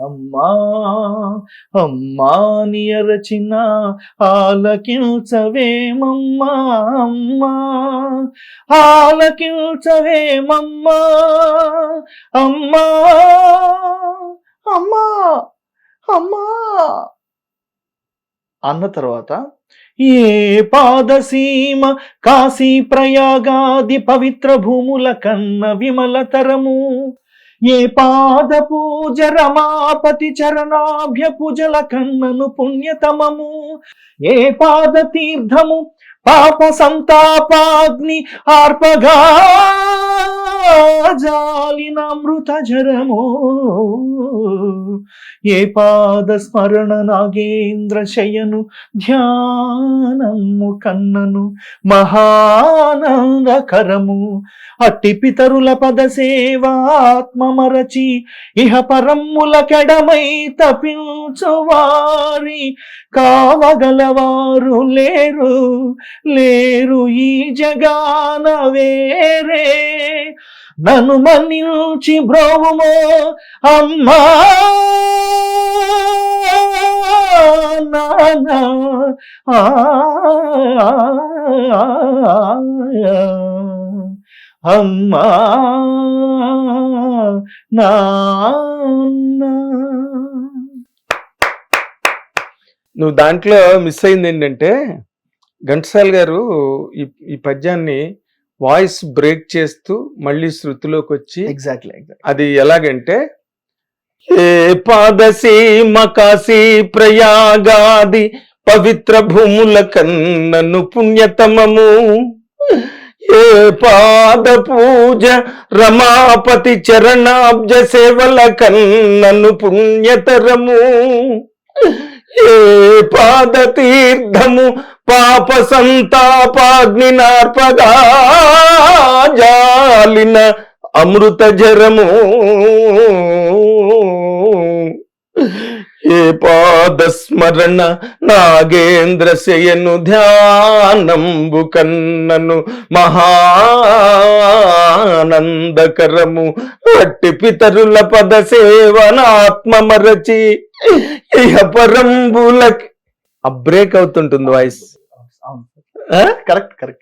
అమ్మా అమ్మా నియరచిన ఆలకించవేమమ్మా అమ్మా ఆలకించవేమమ్మా అమ్మా అమ్మా అమ్మా అన్న తర్వాత ఏ పాదసీమ కాశీ ప్రయాగాది పవిత్ర భూముల కన్న విమలతరము, ఏ పాద పూజ రమాపతి చరణాభ్య పూజల కన్నను పుణ్యతమము, ఏ పాద తీర్థము పాప సంతాపాగ్ని ఆర్పగా జాలిన అమృత జరము, ఏ పాద స్మరణ నాగేంద్ర శయను ధ్యానము కన్నను మహానందకరము, అట్టి పితరుల పద సేవాత్మమరచి ఇహ పరమ్ముల కెడమై తపించువారి కావగలవారు లేరు లేరు ఈ జగాన వేరే, నన్ను మన్నించి బ్రోవుమో అమ్మా నానా అమ్మా నాన్న. నువ్వు దాంట్లో మిస్ అయింది ఏంటంటే, ఘంటసాల గారు ఈ పద్యాన్ని వాయిస్ బ్రేక్ చేస్తూ మళ్ళీ శృతిలోకి వచ్చి ఎగ్జాక్ట్లీ అది ఎలాగంటే, ఏ పాదసీమ కాశీ ప్రయాగాది పవిత్ర భూముల కన్నను పుణ్యతమము, ఏ పాద పూజ రమాపతి చరణాబ్జ సేవల కన్నను పుణ్యతరము, ఏ పాద తీర్థము పాప సంతాపాగ్ని నార్పగా జాలిన అమృత జరము, ఏ పాద స్మరణ నాగేంద్ర శయను ధ్యానంబు కన్నను మహానందకరము, అట్టి పితరుల పద సేవనాత్మమరచి ఇహ పరంబులకి. ఆ బ్రేక్ అవుతుంటుంది వాయిస్. Correct sir.